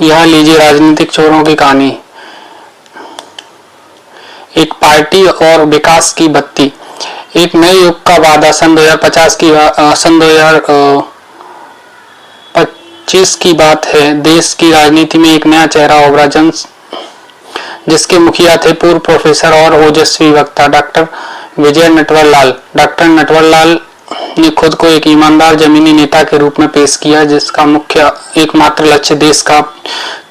यह लीजिए राजनीतिक चोरों की कहानी। एक पार्टी और विकास की बत्ती। एक नए युग का वादा। सन 2025 की बात है। देश की राजनीति में एक नया चेहरा उभरा, जिसके मुखिया थे पूर्व प्रोफेसर और ओजस्वी वक्ता डॉक्टर विजय नटवर लाल। डॉक्टर नटवर लाल ने खुद को एक ईमानदार जमीनी नेता के रूप में पेश किया, जिसका मुख्य एकमात्र लक्ष्य देश का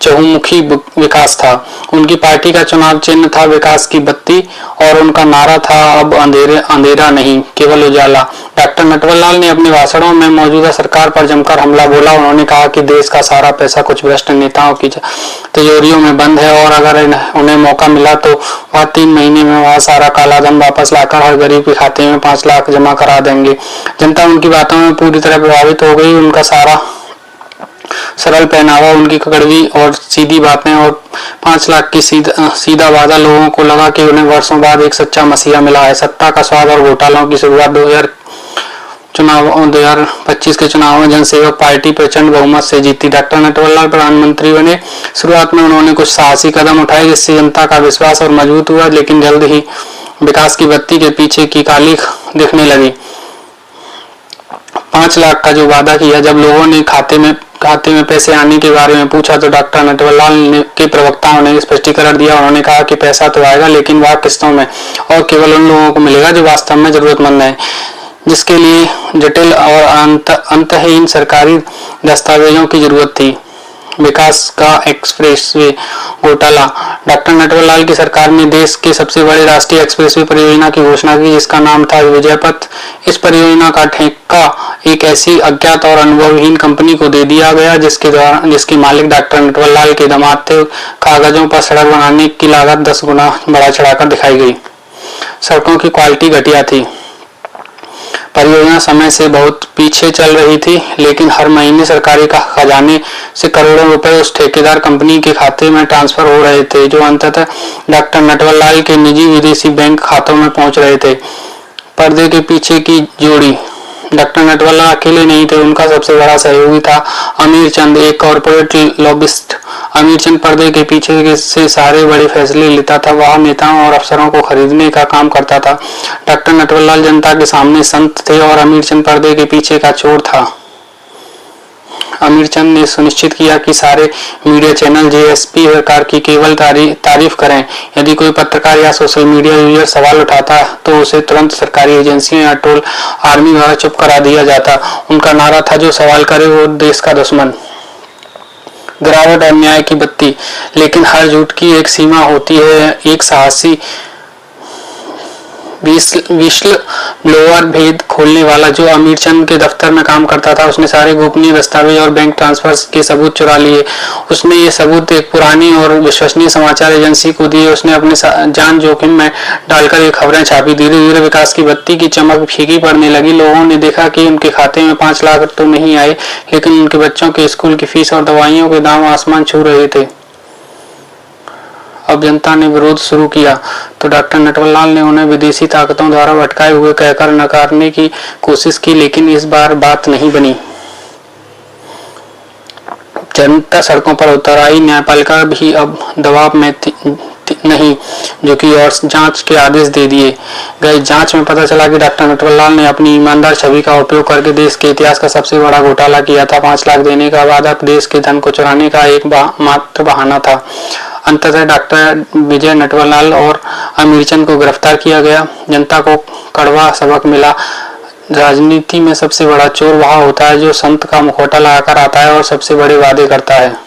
चहुमुखी विकास था। उनकी पार्टी का चुनाव चिन्ह था विकास की बत्ती और उनका नारा था अब अंधेरा नहीं, केवल उजाला। डॉक्टर नटवर लाल ने अपने भाषणों में मौजूदा सरकार पर जमकर हमला बोला। उन्होंने कहा कि देश का सारा पैसा कुछ भ्रष्ट नेताओं की तिजोरियों में बंद है और अगर उन्हें मौका मिला तो वह 3 महीने में वह सारा काला धन वापस लाकर हर गरीब के खाते में 5 लाख जमा करा देंगे। जनता उनकी बातों में पूरी तरह प्रभावित हो गई। उनका सारा सरल पहनावा, उनकी कड़वी और सीधी बातें और 5 लाख की सीधा वादा लोगों को लगा कि उन्हें वर्षों बाद एक सच्चा मसीहा मिला है। सत्ता का स्वाद और घोटालों की शुरुआत 2025 के चुनाव में जनसेवक पार्टी प्रचंड बहुमत से जीती। डॉक्टर नटवर लाल प्रधानमंत्री बने। शुरुआत में उन्होंने कुछ साहसी कदम उठाए, जिससे जनता का विश्वास और मजबूत हुआ, लेकिन जल्द ही विकास की बत्ती के पीछे की काली दिखने लगी। 5 लाख का जो वादा किया, जब लोगों ने खाते में पैसे आने के बारे में पूछा तो डॉक्टर नटवर लाल के प्रवक्ताओं ने स्पष्टीकरण दिया। उन्होंने कहा कि पैसा तो आएगा, लेकिन वह किस्तों में और केवल उन लोगों को मिलेगा जो वास्तव में जरूरतमंद है, जिसके लिए जटिल और अंतहीन सरकारी दस्तावेजों की जरूरत थी। विकास का एक्सप्रेसवे घोटाला। डॉक्टर नटवर लाल की सरकार ने देश के सबसे बड़े राष्ट्रीय एक्सप्रेसवे परियोजना की घोषणा की, जिसका नाम था विजय पथ। इस परियोजना का ठेका एक ऐसी अज्ञात और अनुभवहीन कंपनी को दे दिया गया, जिसके मालिक डॉक्टर नटवर लाल के दामाद थे। कागजों पर सड़क बनाने की लागत 10 गुना बढ़ा चढ़ाकर दिखाई गई। सड़कों की क्वालिटी घटिया थी। परियोजना समय से बहुत पीछे चल रही थी, लेकिन हर महीने सरकारी खजाने से करोड़ों रुपए उस ठेकेदार कंपनी के खाते में ट्रांसफर हो रहे थे, जो अंततः डॉक्टर नटवर लाल के निजी विदेशी बैंक खातों में पहुंच रहे थे। पर्दे के पीछे की जोड़ी। डॉक्टर नटवर लाल अकेले नहीं थे, उनका सबसे बड़ा सहयोगी था अमीर चंद, एक कॉर्पोरेट लॉबिस्ट। अमीर चंद पर्दे के पीछे से सारे बड़े फैसले लेता था। वह नेताओं और अफसरों को खरीदने का काम करता था। डॉक्टर नटवर लाल जनता के सामने संत थे और अमीर चंद पर्दे के पीछे का चोर था। अमीर चंद ने सुनिश्चित किया कि सारे मीडिया चैनल जेएसपी सरकार की केवल तारीफ करें। यदि कोई पत्रकार या सोशल मीडिया यूजर सवाल उठाता तो उसे तुरंत सरकारी एजेंसियों या टोल आर्मी द्वारा चुप करा दिया जाता। उनका नारा था, जो सवाल करे वो देश का दुश्मन। गिरावट और न्याय की बत्ती। लेकिन हर झूठ की एक सीमा होती है। एक साहसी विश्ल ब्लोअर भेद खोलने वाला, जो अमीर चंद के दफ्तर में काम करता था, उसने सारे गोपनीय दस्तावेज और बैंक ट्रांसफर के सबूत चुरा लिए। उसने ये सबूत एक पुरानी और विश्वसनीय समाचार एजेंसी को दिए। उसने अपने जान जोखिम में डालकर ये खबरें छापी। धीरे धीरे विकास की बत्ती की चमक फीकी पड़ने लगी। लोगों ने देखा कि उनके खाते में 5 लाख तो नहीं आए, लेकिन उनके बच्चों के स्कूल की फीस और दवाइयों के दाम आसमान छू रहे थे। अब जनता ने विरोध शुरू किया तो डॉक्टर नटवर लाल ने उन्हें विदेशी ताकतों द्वारा भटकाए हुए कहकर नकारने की कोशिश की, लेकिन इस बार बात नहीं बनी। जनता सड़कों पर उतर आई। न्यायपालिका भी अब दबाव में नहीं, जो कि और जांच के आदेश दे दिए गए। जांच में पता चला कि डॉक्टर नटवर लाल ने अपनी ईमानदार छवि का उपयोग करके देश के इतिहास का सबसे बड़ा घोटाला किया था। 5 लाख देने का वादा देश के धन को चुराने का एक मात्र बहाना था। अंततः डॉक्टर विजय नटवर लाल और अमीर चंद को गिरफ्तार किया गया। जनता को कड़वा सबक मिला। राजनीति में सबसे बड़ा चोर वह होता है जो संत का मुखौटा लगाकर आता है और सबसे बड़े वादे करता है।